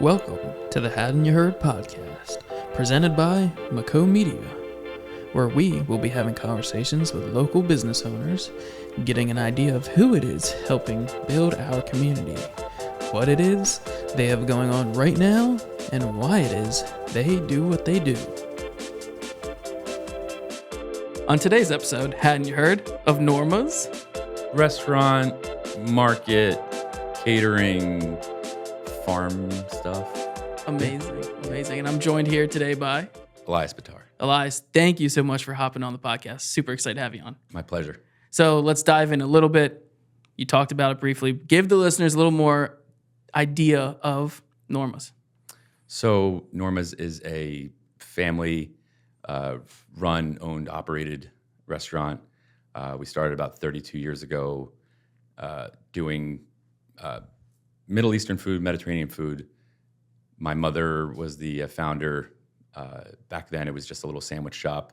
Welcome to the Haddon You Heard podcast, presented by Co Media, where we will be having conversations with local business owners, getting an idea of who it is helping build our community, what it is they have going on right now, and why it is they do what they do. On today's episode, Hadn't You Heard of Norma's? Restaurant, market, catering, farm stuff. Amazing. And I'm joined here today by Elias Bitar. Elias. Thank you so much for hopping on the podcast. Super excited to have you on. My pleasure. So let's dive in a little bit. You talked about it briefly. Give the listeners a little more idea of Norma's. So Norma's is a family run, owned, operated restaurant. We started about 32 years ago doing Middle Eastern food, Mediterranean food. My mother was the founder. Back then, it was just a little sandwich shop.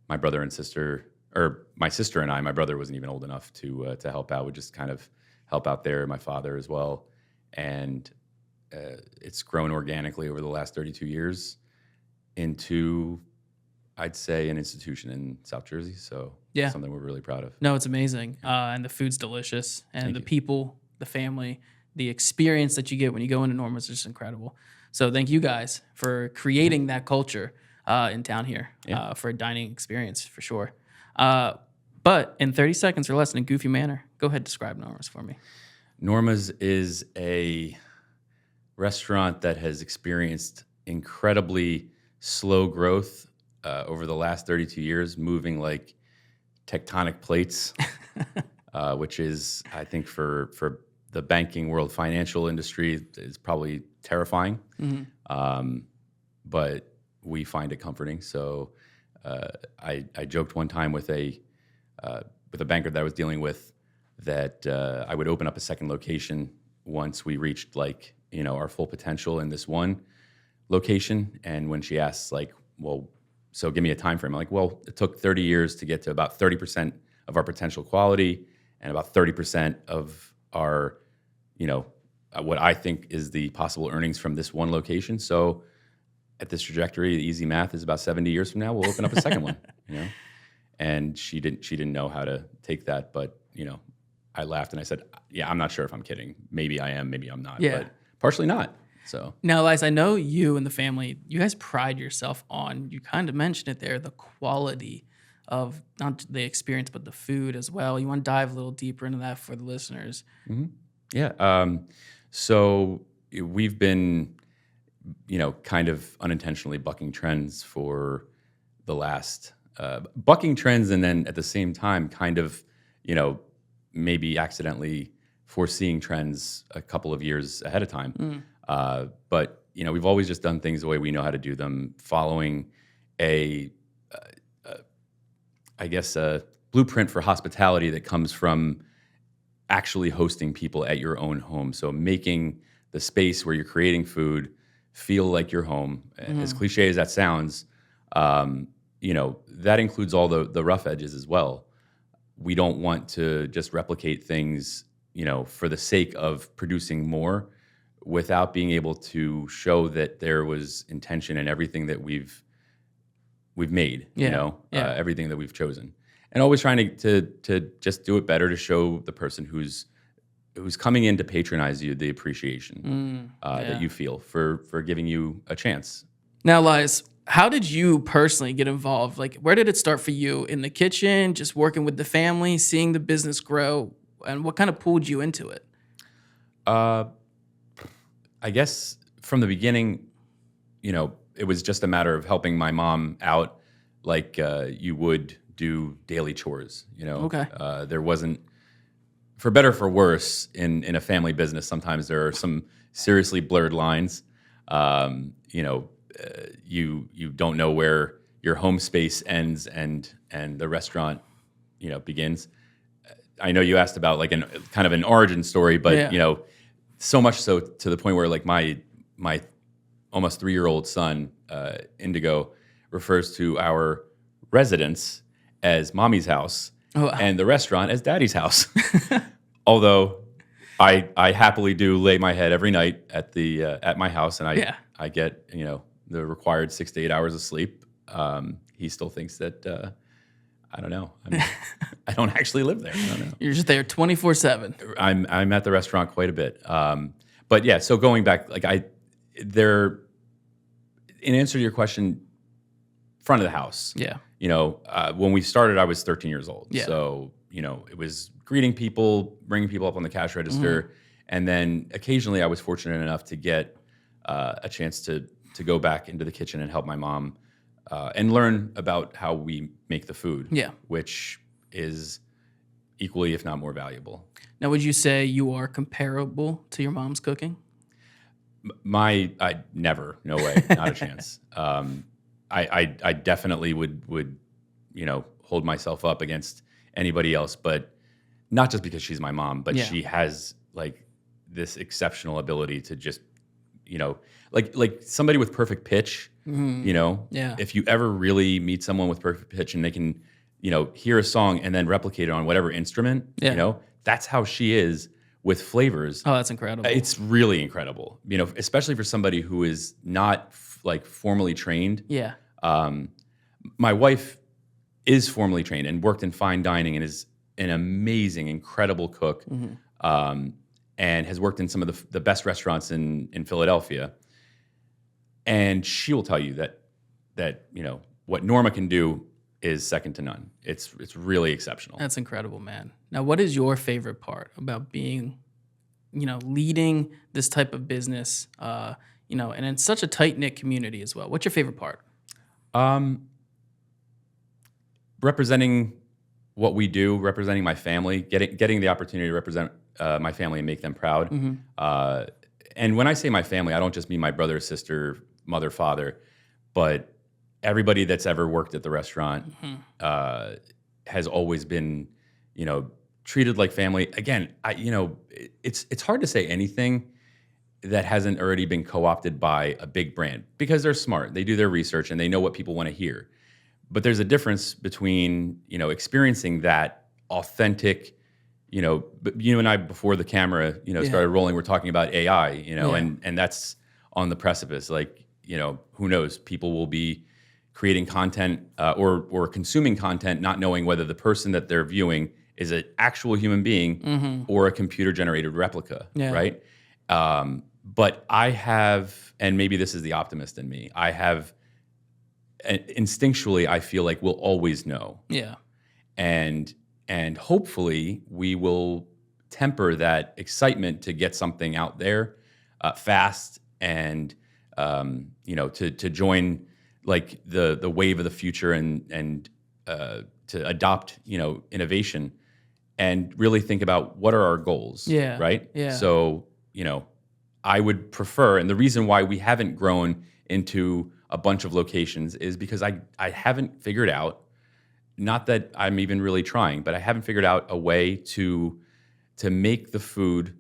My brother and sister, or my sister and I, my brother wasn't even old enough to help out. We just kind of help out there. My father as well, and it's grown organically over the last 32 years into, I'd say, an institution in South Jersey. So yeah, something we're really proud of. No, it's amazing, and the food's delicious, and the people, the family, the experience that you get when you go into Norma's is just incredible. So thank you guys for creating that culture in town here for a dining experience for sure. But in 30 seconds or less in a goofy manner, go ahead and describe Norma's for me. Norma's is a restaurant that has experienced incredibly slow growth over the last 32 years, moving like tectonic plates, which is, I think, for the banking world, financial industry, is probably terrifying. Mm-hmm. But we find it comforting. So I joked one time with a banker that I was dealing with that I would open up a second location once we reached our full potential in this one location. And when she asks well, so give me a time frame, I'm like, well, it took 30 years to get to about 30% of our potential quality and about 30% of our, what I think is the possible earnings from this one location. So at this trajectory, the easy math is about 70 years from now, we'll open up a second one, And she didn't know how to take that, but, I laughed and I said, yeah, I'm not sure if I'm kidding. Maybe I am, maybe I'm not, but partially not. So now, Elias, I know you and the family, you guys pride yourself on, you kind of mentioned it there, the quality of not the experience, but the food as well. You want to dive a little deeper into that for the listeners? Mm-hmm. Yeah. So we've been, kind of unintentionally bucking trends for the last, bucking trends, and then at the same time, kind of, maybe accidentally foreseeing trends a couple of years ahead of time. But, we've always just done things the way we know how to do them, following a blueprint for hospitality that comes from actually hosting people at your own home. So making the space where you're creating food feel like your home. As cliche as that sounds, that includes all the rough edges as well. We don't want to just replicate things, for the sake of producing more without being able to show that there was intention in everything that we've made, everything that we've chosen. And always trying to just do it better, to show the person who's coming in to patronize you the appreciation that you feel for giving you a chance. Now, Elias, how did you personally get involved? Where did it start for you? In the kitchen, just working with the family, seeing the business grow, and what kind of pulled you into it? I guess from the beginning, it was just a matter of helping my mom out like you would do daily chores, Okay. There wasn't, for better or for worse, in a family business, sometimes there are some seriously blurred lines. You don't know where your home space ends and the restaurant, begins. I know you asked about kind of an origin story, but so much so to the point where my almost 3-year-old son, Indigo, refers to our residence as mommy's house and the restaurant as daddy's house. Although I happily do lay my head every night at my house, and I get the required 6 to 8 hours of sleep. He still thinks that I don't know. I don't actually live there. I don't know. You're just there 24/7. I'm at the restaurant quite a bit. But yeah, so going back, like in answer to your question, front of the house. Yeah. When we started, I was 13 years old. Yeah. So, it was greeting people, bringing people up on the cash register. And then occasionally I was fortunate enough to get a chance to go back into the kitchen and help my mom and learn about how we make the food. Yeah. Which is equally, if not more valuable. Now, would you say you are comparable to your mom's cooking? I never, no way, not a chance. I definitely would hold myself up against anybody else, but not just because she's my mom, but she has like this exceptional ability to just, like somebody with perfect pitch. If you ever really meet someone with perfect pitch and they can, hear a song and then replicate it on whatever instrument, that's how she is with flavors. Oh, that's incredible. It's really incredible, especially for somebody who is not like formally trained. Yeah. My wife is formally trained and worked in fine dining and is an amazing, incredible cook, and has worked in some of the best restaurants in Philadelphia. And she will tell you that what Norma can do is second to none. It's really exceptional. That's incredible, man. Now, what is your favorite part about being, leading this type of business, and in such a tight-knit community as well? What's your favorite part? Representing what we do, representing my family, getting the opportunity to represent my family and make them proud. And when I say my family, I don't just mean my brother, sister, mother, father, but everybody that's ever worked at the restaurant has always been, treated like family. Again, it's hard to say anything that hasn't already been co-opted by a big brand because they're smart. They do their research and they know what people want to hear. But there's a difference between, experiencing that authentic, but you and I before the camera, started rolling, we're talking about AI, and that's on the precipice. Like, who knows? People will be creating content or consuming content, not knowing whether the person that they're viewing is an actual human being or a computer-generated replica, right? But I have, and maybe this is the optimist in me, I have, instinctually, I feel like we'll always know. Yeah. And hopefully we will temper that excitement to get something out there fast and, to join like the wave of the future and to adopt, innovation and really think about what are our goals. Yeah. Right. Yeah. So, I would prefer, and the reason why we haven't grown into a bunch of locations is because I haven't figured out, not that I'm even really trying, but I haven't figured out a way to make the food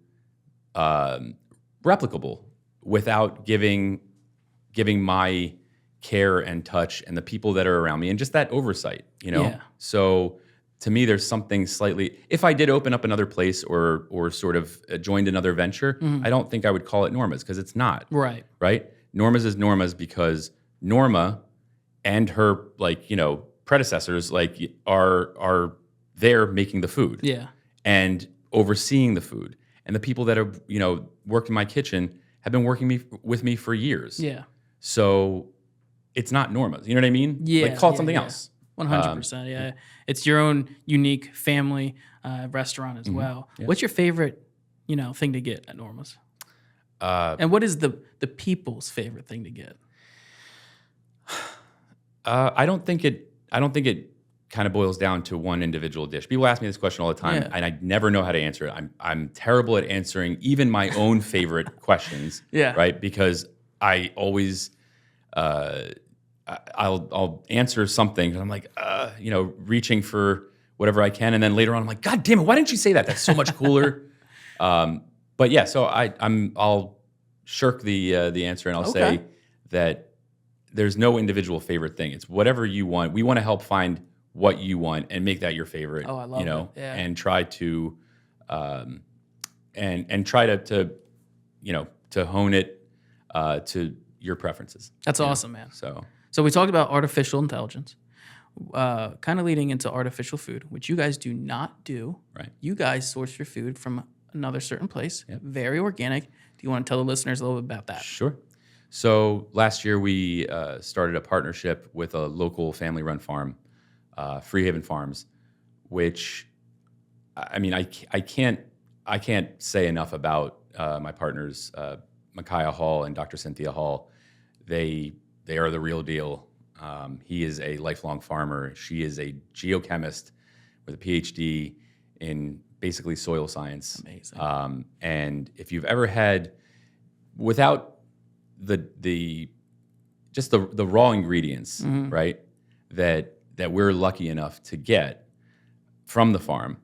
replicable without giving my care and touch and the people that are around me and just that oversight, Yeah. So to me, there's something slightly, if I did open up another place or sort of joined another venture, I don't think I would call it Norma's because it's not. Right. Right? Norma's is Norma's because Norma and her predecessors are there making the food. Yeah. And overseeing the food. And the people that have, worked in my kitchen have been working with me for years. Yeah. So it's not Norma's. You know what I mean? Yeah. Call it something else. 100%. Yeah. It's your own unique family restaurant as well. Yeah. What's your favorite, thing to get at Norma's? And what is the people's favorite thing to get? I don't think it kind of boils down to one individual dish. People ask me this question all the time, and I never know how to answer it. I'm terrible at answering even my own favorite questions. Yeah. Right. Because I always I'll answer something and I'm like reaching for whatever I can, and then later on I'm like, God damn it, why didn't you say that? That's so much cooler. But yeah, so I'll shirk the answer and I'll say that there's no individual favorite thing. It's whatever you want. We want to help find what you want and make that your favorite. Oh, I love it. Yeah. And try to and try to hone it to your preferences. That's awesome, man. So we talked about artificial intelligence, kind of leading into artificial food, which you guys do not do. Right. You guys source your food from another certain place, Yep. very organic. Do you want to tell the listeners a little bit about that? Sure. So last year we started a partnership with a local family-run farm, Freehaven Farms, which, I mean, I can't say enough about my partners, Micaiah Hall and Dr. Cynthia Hall. They are the real deal. He is a lifelong farmer. She is a geochemist with a PhD in basically soil science. Amazing. And if you've ever had, without the raw ingredients, right, that we're lucky enough to get from the farm,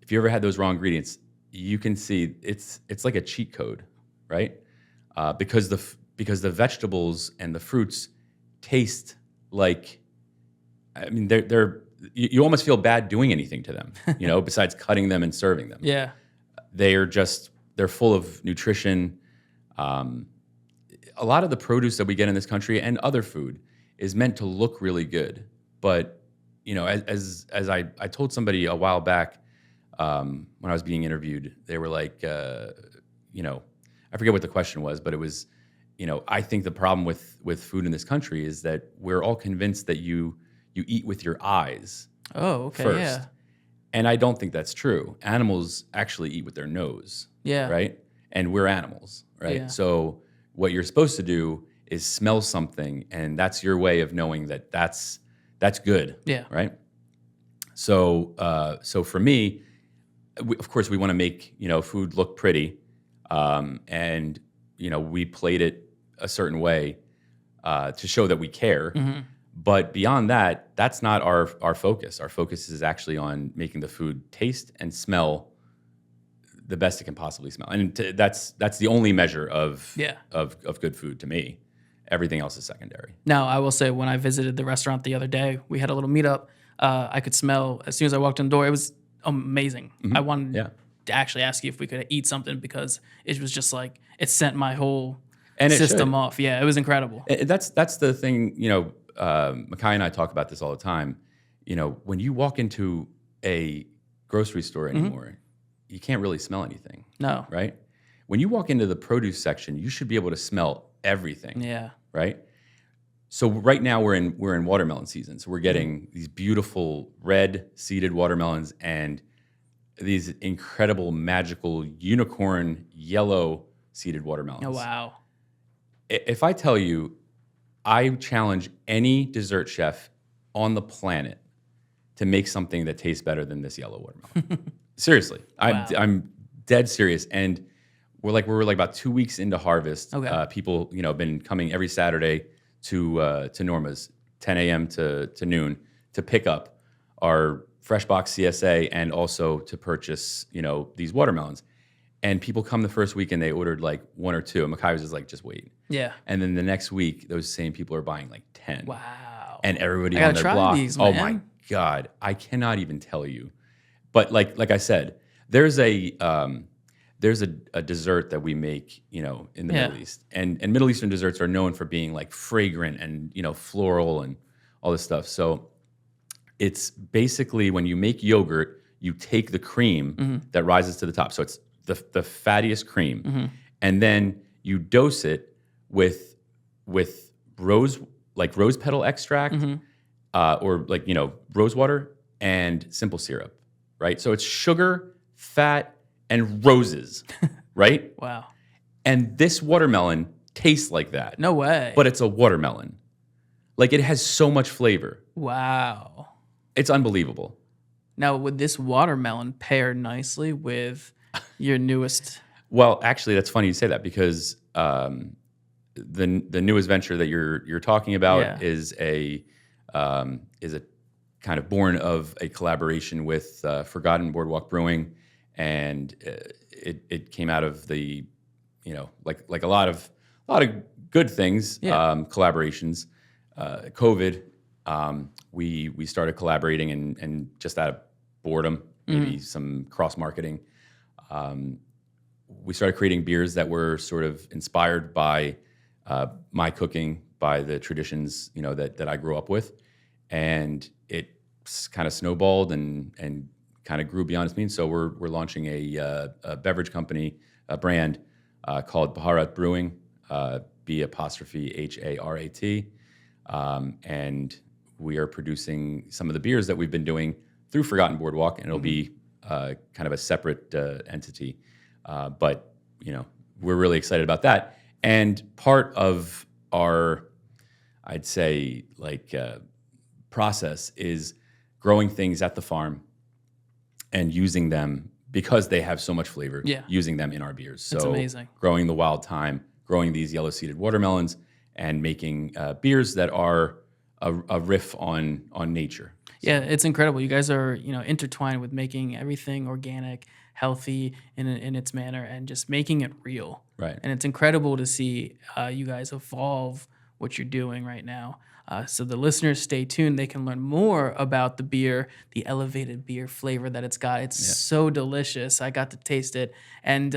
if you ever had those raw ingredients, you can see it's like a cheat code, right? Because the vegetables and the fruits taste like, I mean, you almost feel bad doing anything to them, besides cutting them and serving them. Yeah. They're full of nutrition. A lot of the produce that we get in this country and other food is meant to look really good. But, as I told somebody a while back when I was being interviewed, they were like, I forget what the question was, but it was, I think the problem with food in this country is that we're all convinced that you eat with your eyes. Oh, okay, first. yeah. And I don't think that's true. Animals actually eat with their nose. Yeah. Right? And we're animals, right? Yeah. So what you're supposed to do is smell something, and that's your way of knowing that that's good. Yeah. Right? So for me, of course, we want to make food look pretty, and we plate it a certain way to show that we care. Mm-hmm. But beyond that, that's not our focus. Our focus is actually on making the food taste and smell the best it can possibly smell, and that's the only measure of good food to me. Everything else is secondary. Now, I will say, when I visited the restaurant the other day, we had a little meetup. I could smell, as soon as I walked in the door, it was amazing. Mm-hmm. I wanted to actually ask you if we could eat something, because it was just like, it sent my whole system off. Yeah, it was incredible. That's the thing, Micaiah and I talk about this all the time. When you walk into a grocery store anymore, you can't really smell anything. No. Right? When you walk into the produce section, you should be able to smell everything. Yeah. Right? So right now we're in watermelon season. So we're getting these beautiful red seeded watermelons and these incredible, magical unicorn yellow seeded watermelons. Oh, wow. If I tell you, I challenge any dessert chef on the planet to make something that tastes better than this yellow watermelon. Seriously, Wow. I'm dead serious. And we're like about 2 weeks into harvest. Okay. People, have been coming every Saturday to Norma's, 10 a.m. to noon, to pick up our fresh box CSA and also to purchase, these watermelons. And people come the first week and they ordered like one or two. And Micaiah was just like, just wait. Yeah. And then the next week, those same people are buying like 10. Wow. And everybody I on gotta their try block. these, Oh man. my God. I cannot even tell you. But like I said, there's a dessert that we make, in the Middle East. And Middle Eastern desserts are known for being like fragrant and, floral and all this stuff. So it's basically, when you make yogurt, you take the cream that rises to the top. So it's the fattiest cream. And then you dose it with rose petal extract, or rose water and simple syrup, right? So it's sugar, fat, and roses, right? Wow. And this watermelon tastes like that. No way. But it's a watermelon. Like, it has so much flavor. Wow. It's unbelievable. Now, would this watermelon pair nicely with your newest? Well, actually, that's funny you say that, because the newest venture that you're talking about is a kind of born of a collaboration with Forgotten Boardwalk Brewing, and it came out of the, like a lot of good things, collaborations. COVID, we started collaborating, and just out of boredom, maybe some cross marketing, We started creating beers that were sort of inspired by my cooking, by the traditions, that I grew up with, and it kind of snowballed and kind of grew beyond its means. So we're launching a beverage company, a brand called Bharat Brewing, B''Harat, and we are producing some of the beers that we've been doing through Forgotten Boardwalk, and it'll be kind of a separate entity. But we're really excited about that. And part of our, I'd say, process is growing things at the farm and using them because they have so much flavor. Yeah. Using them in our beers. That's so amazing. Growing the wild thyme, growing these yellow-seeded watermelons, and making beers that are a riff on nature. Yeah, it's incredible. You guys are, intertwined with making everything organic, healthy in its manner, and just making it real. Right. And it's incredible to see you guys evolve what you're doing right now. So the listeners, stay tuned. They can learn more about the beer, the elevated beer flavor that it's got. It's so delicious. I got to taste it. And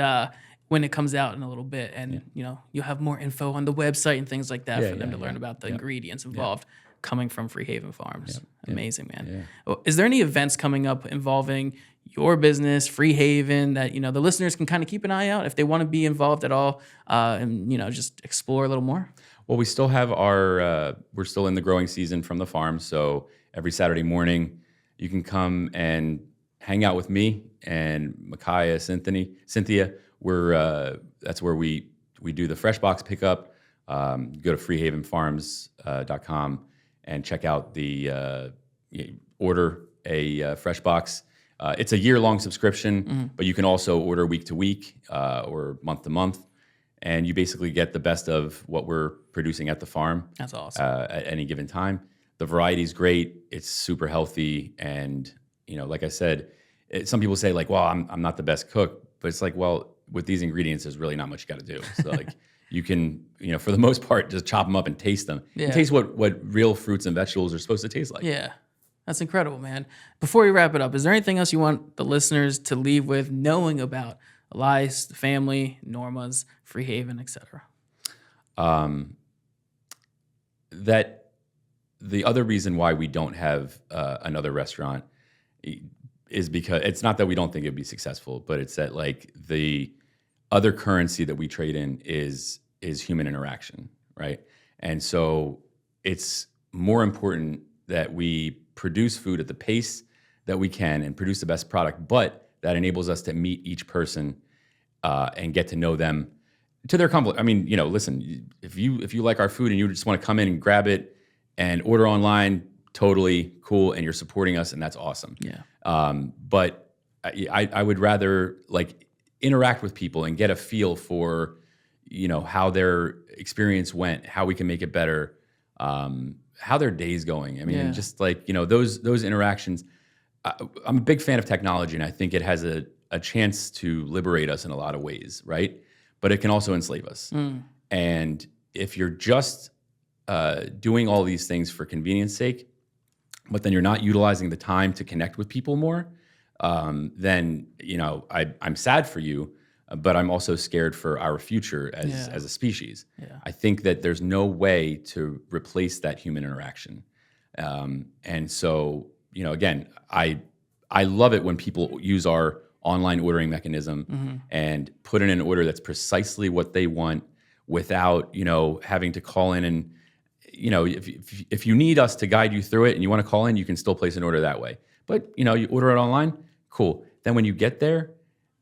when it comes out in a little bit, and you'll have more info on the website and things like that for them to learn about the ingredients involved. Coming from Freehaven Farms. Amazing, man. Yeah. Well, is there any events coming up involving your business, Freehaven, that the listeners can kind of keep an eye out if they want to be involved at all, and just explore a little more? Well, we still have we're still in the growing season from the farm. So every Saturday morning, you can come and hang out with me and Micaiah, Cynthia. That's where we do the fresh box pickup. Go to freehavenfarms.com and check out order a fresh box. It's a year-long subscription, but you can also order week to week or month to month, and you basically get the best of what we're producing at the farm. That's awesome. At any given time. The variety is great. It's super healthy, and like I said, some people say well, I'm not the best cook, but it's well, with these ingredients, there's really not much you got to do. So you can, for the most part, just chop them up and taste them. Yeah. And taste what real fruits and vegetables are supposed to taste like. Yeah. That's incredible, man. Before we wrap it up, is there anything else you want the listeners to leave with knowing about Elias, the family, Norma's, Freehaven, etc.? That the other reason why we don't have another restaurant is because it's not that we don't think it'd be successful, but it's that the other currency that we trade in is human interaction, right? And so it's more important that we produce food at the pace that we can and produce the best product, but that enables us to meet each person and get to know them to their complete. I mean, listen, if you like our food and you just want to come in and grab it and order online, totally cool, and you're supporting us, and that's awesome. Yeah. But I would rather interact with people and get a feel for how their experience went, how we can make it better, how their day's going. I mean, just those interactions. I'm a big fan of technology, and I think it has a chance to liberate us in a lot of ways, right? But it can also enslave us. And if you're just doing all these things for convenience sake, but then you're not utilizing the time to connect with people more, then I'm sad for you, but I'm also scared for our future as a species. Yeah. I think that there's no way to replace that human interaction. And so, again, I love it when people use our online ordering mechanism and put in an order that's precisely what they want without, having to call in and, if you need us to guide you through it and you want to call in, you can still place an order that way. But, you order it online, cool. Then when you get there,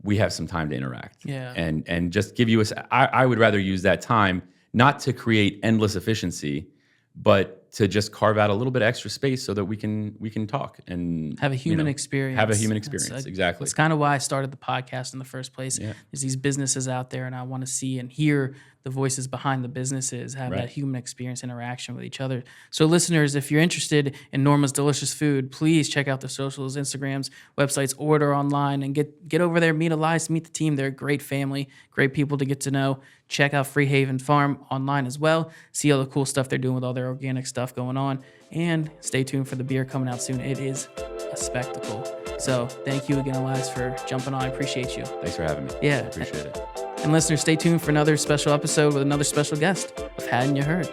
we have some time to interact. Yeah. And just give you I would rather use that time not to create endless efficiency, but to just carve out a little bit of extra space so that we can talk and have a human experience. Have a human experience, exactly. It's kind of why I started the podcast in the first place. Yeah. There's these businesses out there, and I want to see and hear the voices behind the businesses, have that human experience interaction with each other. So listeners, if you're interested in Norma's delicious food, please check out the socials, Instagrams, websites, order online, and get over there, meet Elias, meet the team. They're a great family, great people to get to know. Check out Freehaven Farm online as well. See all the cool stuff they're doing with all their organic stuff going on. And stay tuned for the beer coming out soon. It is a spectacle. So thank you again, Elias, for jumping on. I appreciate you. Thanks for having me. Yeah. I appreciate it. And listeners, stay tuned for another special episode with another special guest of Haddon You Heard.